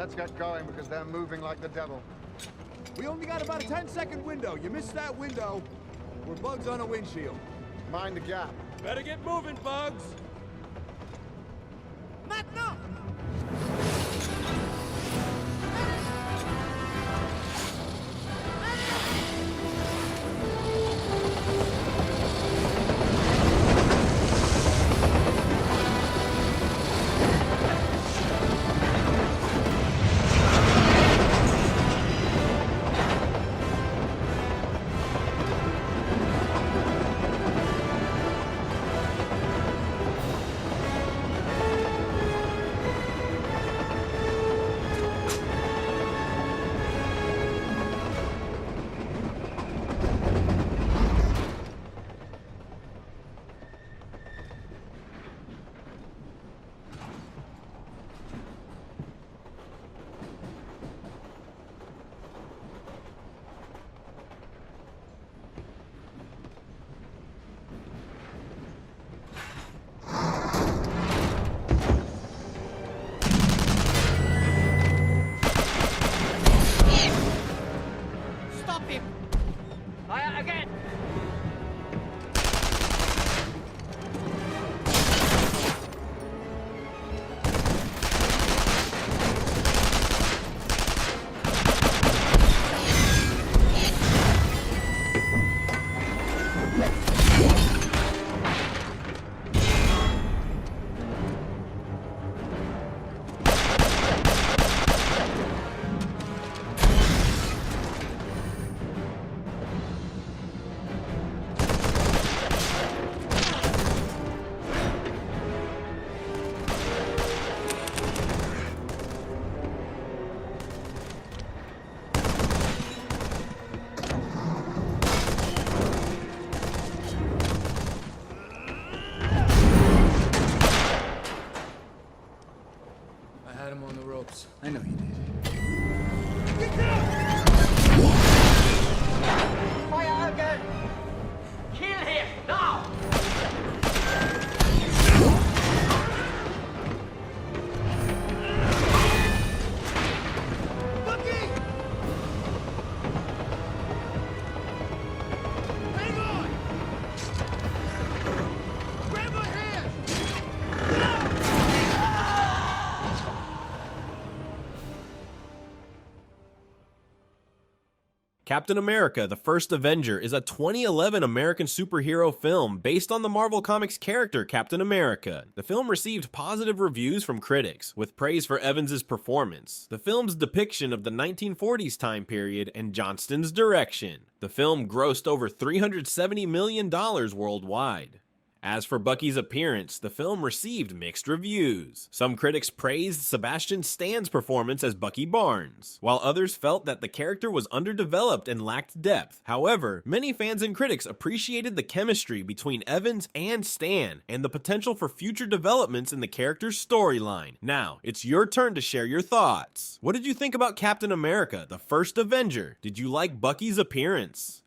Let's get going because they're moving like the devil. We only got about a 10-second window. You missed that window. We're bugs on a windshield. Mind the gap. Better get moving, Bugs! Maintenant! I know you did. Fire again! Kill him, now! Bucky! Hang on! Grab my hand! Captain America: The First Avenger is a 2011 American superhero film based on the Marvel Comics character Captain America. The film received positive reviews from critics, with praise for Evans' performance, the film's depiction of the 1940s time period, and Johnston's direction. The film grossed over $370 million worldwide. As for Bucky's appearance, the film received mixed reviews. Some critics praised Sebastian Stan's performance as Bucky Barnes, while others felt that the character was underdeveloped and lacked depth. However, many fans and critics appreciated the chemistry between Evans and Stan, and the potential for future developments in the character's storyline. Now, it's your turn to share your thoughts. What did you think about Captain America: The First Avenger? Did you like Bucky's appearance?